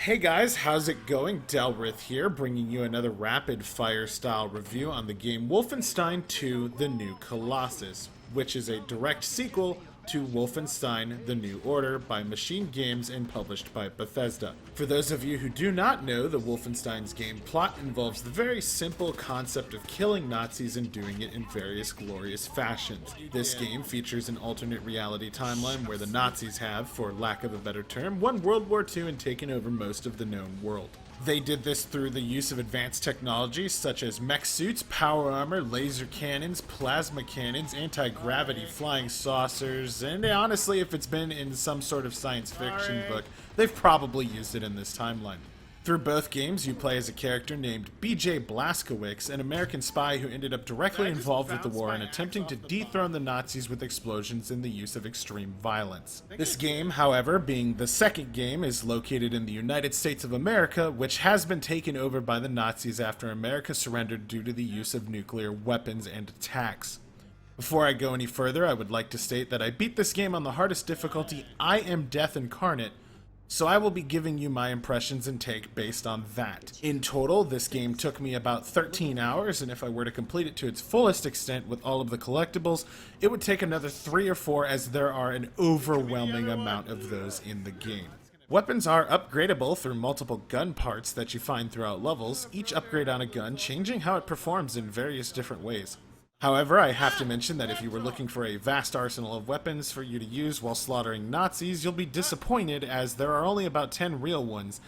Hey guys, how's it going? Delrith here, bringing you another rapid fire style review on the game Wolfenstein II: The New Colossus, which is a direct sequel to Wolfenstein: The New Order by Machine Games and published by Bethesda. For those of you who do not know, the Wolfenstein's game plot involves the very simple concept of killing Nazis and doing it in various glorious fashions. This game features an alternate reality timeline where the Nazis have, for lack of a better term, won World War II and taken over most of the known world. They did this through the use of advanced technologies such as mech suits, power armor, laser cannons, plasma cannons, anti-gravity flying saucers, and honestly, if it's been in some sort of science fiction book, they've probably used it in this timeline. Through both games, you play as a character named B.J. Blazkowicz, an American spy who ended up directly involved with the war and attempting to dethrone the Nazis with explosions and the use of extreme violence. This game, however, being the second game, is located in the United States of America, which has been taken over by the Nazis after America surrendered due to the use of nuclear weapons and attacks. Before I go any further, I would like to state that I beat this game on the hardest difficulty, I Am Death Incarnate, so I will be giving you my impressions and take based on that. In total, this game took me about 13 hours, and if I were to complete it to its fullest extent with all of the collectibles, it would take another 3 or 4 as there are an overwhelming amount of those in the game. Weapons are upgradable through multiple gun parts that you find throughout levels, each upgrade on a gun changing how it performs in various different ways. However, I have to mention that if you were looking for a vast arsenal of weapons for you to use while slaughtering Nazis, you'll be disappointed as there are only about 10 real ones,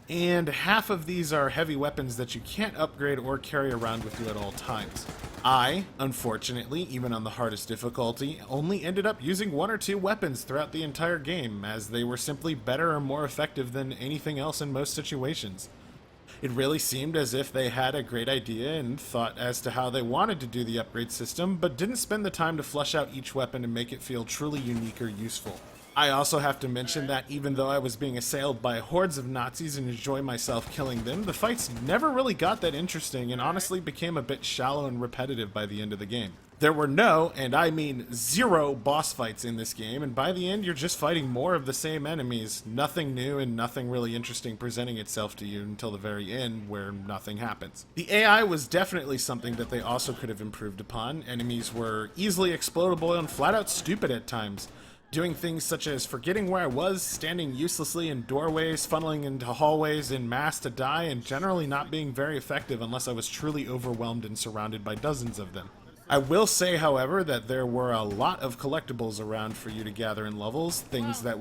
and half of these are heavy weapons that you can't upgrade or carry around with you at all times. I, unfortunately, even on the hardest difficulty, only ended up using 1 or 2 weapons throughout the entire game, as they were simply better or more effective than anything else in most situations. It really seemed as if they had a great idea and thought as to how they wanted to do the upgrade system, but didn't spend the time to flesh out each weapon and make it feel truly unique or useful. I also have to mention that even though I was being assailed by hordes of Nazis and enjoy myself killing them, the fights never really got that interesting and honestly became a bit shallow and repetitive by the end of the game. There were no, and I mean 0, boss fights in this game, and by the end you're just fighting more of the same enemies, nothing new and nothing really interesting presenting itself to you until the very end where nothing happens. The AI was definitely something that they also could have improved upon. Enemies were easily explodable and flat out stupid at times, doing things such as forgetting where I was, standing uselessly in doorways, funneling into hallways en masse to die, and generally not being very effective unless I was truly overwhelmed and surrounded by dozens of them. I will say, however, that there were a lot of collectibles around for you to gather in levels, things that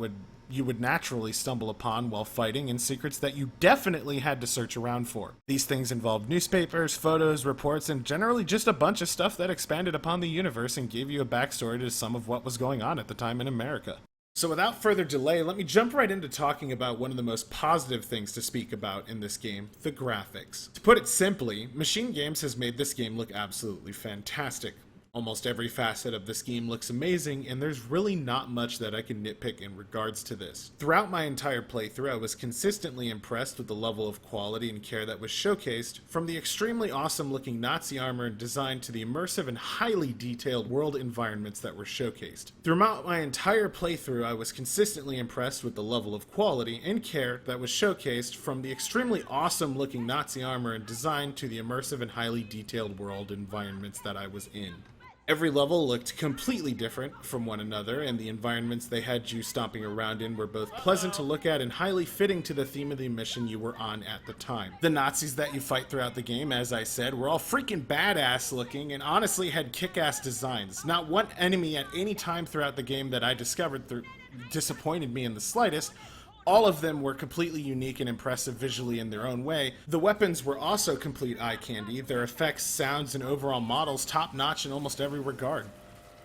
you would naturally stumble upon while fighting, and secrets that you definitely had to search around for. These things involved newspapers, photos, reports, and generally just a bunch of stuff that expanded upon the universe and gave you a backstory to some of what was going on at the time in America. So without further delay, let me jump right into talking about one of the most positive things to speak about in this game, the graphics. To put it simply, Machine Games has made this game look absolutely fantastic. Almost every facet of this game looks amazing, and there's really not much that I can nitpick in regards to this. Throughout my entire playthrough, I was consistently impressed with the level of quality and care that was showcased, from the extremely awesome looking Nazi armor and design to the immersive and highly detailed world environments that were showcased. Throughout my entire playthrough, I was consistently impressed with the level of quality and care that was showcased, from the extremely awesome looking Nazi armor and design to the immersive and highly detailed world environments that I was in. Every level looked completely different from one another, and the environments they had you stomping around in were both pleasant to look at and highly fitting to the theme of the mission you were on at the time. The Nazis that you fight throughout the game, as I said, were all freaking badass looking and honestly had kick-ass designs. Not one enemy at any time throughout the game that I discovered disappointed me in the slightest. All of them were completely unique and impressive visually in their own way. The weapons were also complete eye candy, their effects, sounds, and overall models top-notch in almost every regard.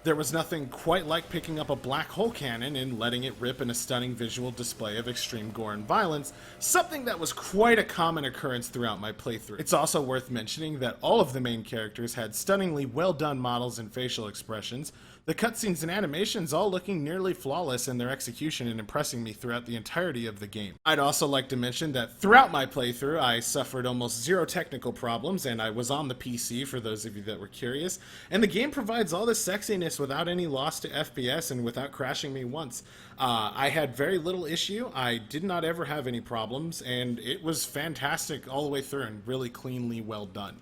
There was nothing quite like picking up a black hole cannon and letting it rip in a stunning visual display of extreme gore and violence, something that was quite a common occurrence throughout my playthrough. It's also worth mentioning that all of the main characters had stunningly well done models and facial expressions, The cutscenes and animations all looking nearly flawless in their execution and impressing me throughout the entirety of the game. I'd also like to mention that throughout my playthrough, I suffered almost zero technical problems, and I was on the PC for those of you that were curious, and the game provides all this sexiness without any loss to FPS and without crashing me once. I had very little issue, I did not ever have any problems, and it was fantastic all the way through and really cleanly well done.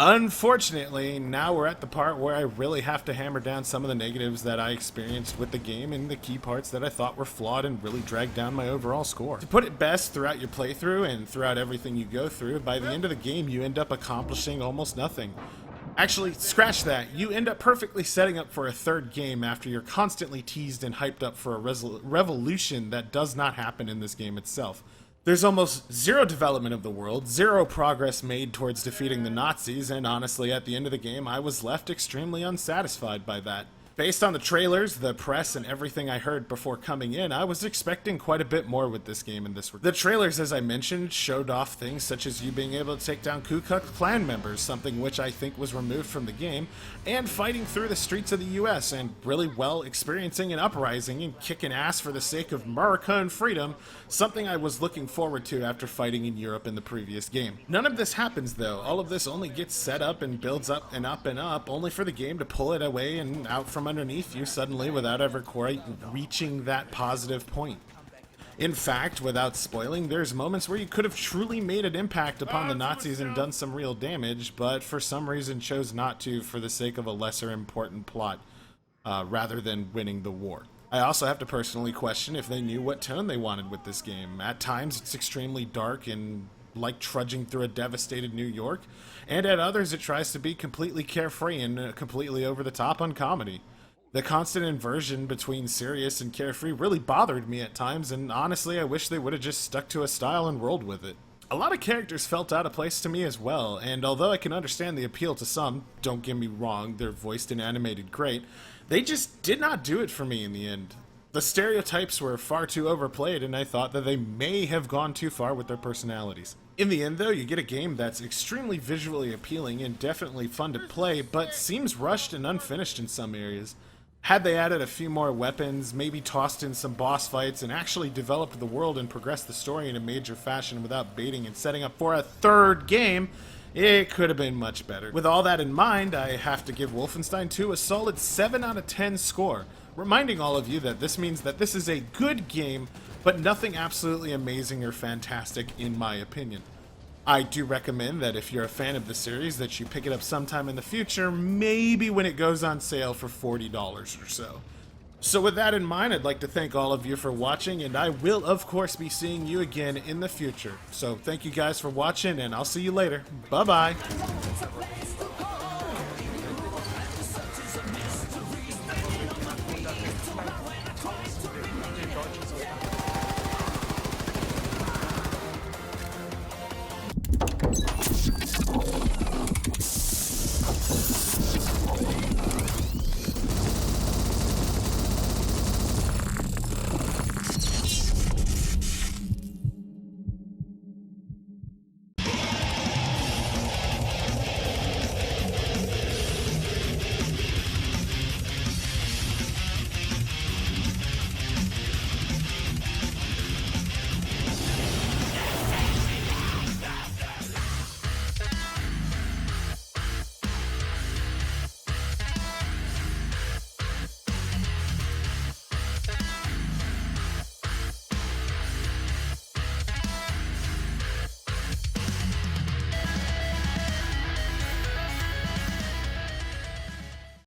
Unfortunately, now we're at the part where I really have to hammer down some of the negatives that I experienced with the game and the key parts that I thought were flawed and really dragged down my overall score. To put it best, throughout your playthrough and throughout everything you go through, by the end of the game you end up accomplishing almost nothing. Actually, scratch that. You end up perfectly setting up for a third game after you're constantly teased and hyped up for a revolution that does not happen in this game itself. There's almost zero development of the world, zero progress made towards defeating the Nazis, and honestly, at the end of the game, I was left extremely unsatisfied by that. Based on the trailers, the press, and everything I heard before coming in, I was expecting quite a bit more with this game in this regard. The trailers, as I mentioned, showed off things such as you being able to take down Ku Klux Klan members, something which I think was removed from the game, and fighting through the streets of the US and really well experiencing an uprising and kicking ass for the sake of America and freedom, something I was looking forward to after fighting in Europe in the previous game. None of this happens though. All of this only gets set up and builds up and up and up, only for the game to pull it away and out from underneath you suddenly without ever quite reaching that positive point. In fact, without spoiling, there's moments where you could have truly made an impact upon the Nazis and done some real damage, but for some reason chose not to for the sake of a lesser important plot, rather than winning the war. I also have to personally question if they knew what tone they wanted with this game. At times it's extremely dark and like trudging through a devastated New York, and at others it tries to be completely carefree and completely over the top on comedy. The constant inversion between serious and carefree really bothered me at times, and honestly I wish they would have just stuck to a style and rolled with it. A lot of characters felt out of place to me as well, and although I can understand the appeal to some, don't get me wrong, they're voiced and animated great, they just did not do it for me in the end. The stereotypes were far too overplayed, and I thought that they may have gone too far with their personalities. In the end though, you get a game that's extremely visually appealing and definitely fun to play, but seems rushed and unfinished in some areas. Had they added a few more weapons, maybe tossed in some boss fights, and actually developed the world and progressed the story in a major fashion without baiting and setting up for a third game, it could have been much better. With all that in mind, I have to give Wolfenstein II a solid 7 out of 10 score, reminding all of you that this means that this is a good game, but nothing absolutely amazing or fantastic in my opinion. I do recommend that if you're a fan of the series that you pick it up sometime in the future, maybe when it goes on sale for $40 or so. So with that in mind, I'd like to thank all of you for watching, and I will of course be seeing you again in the future. So thank you guys for watching, and I'll see you later. Bye bye.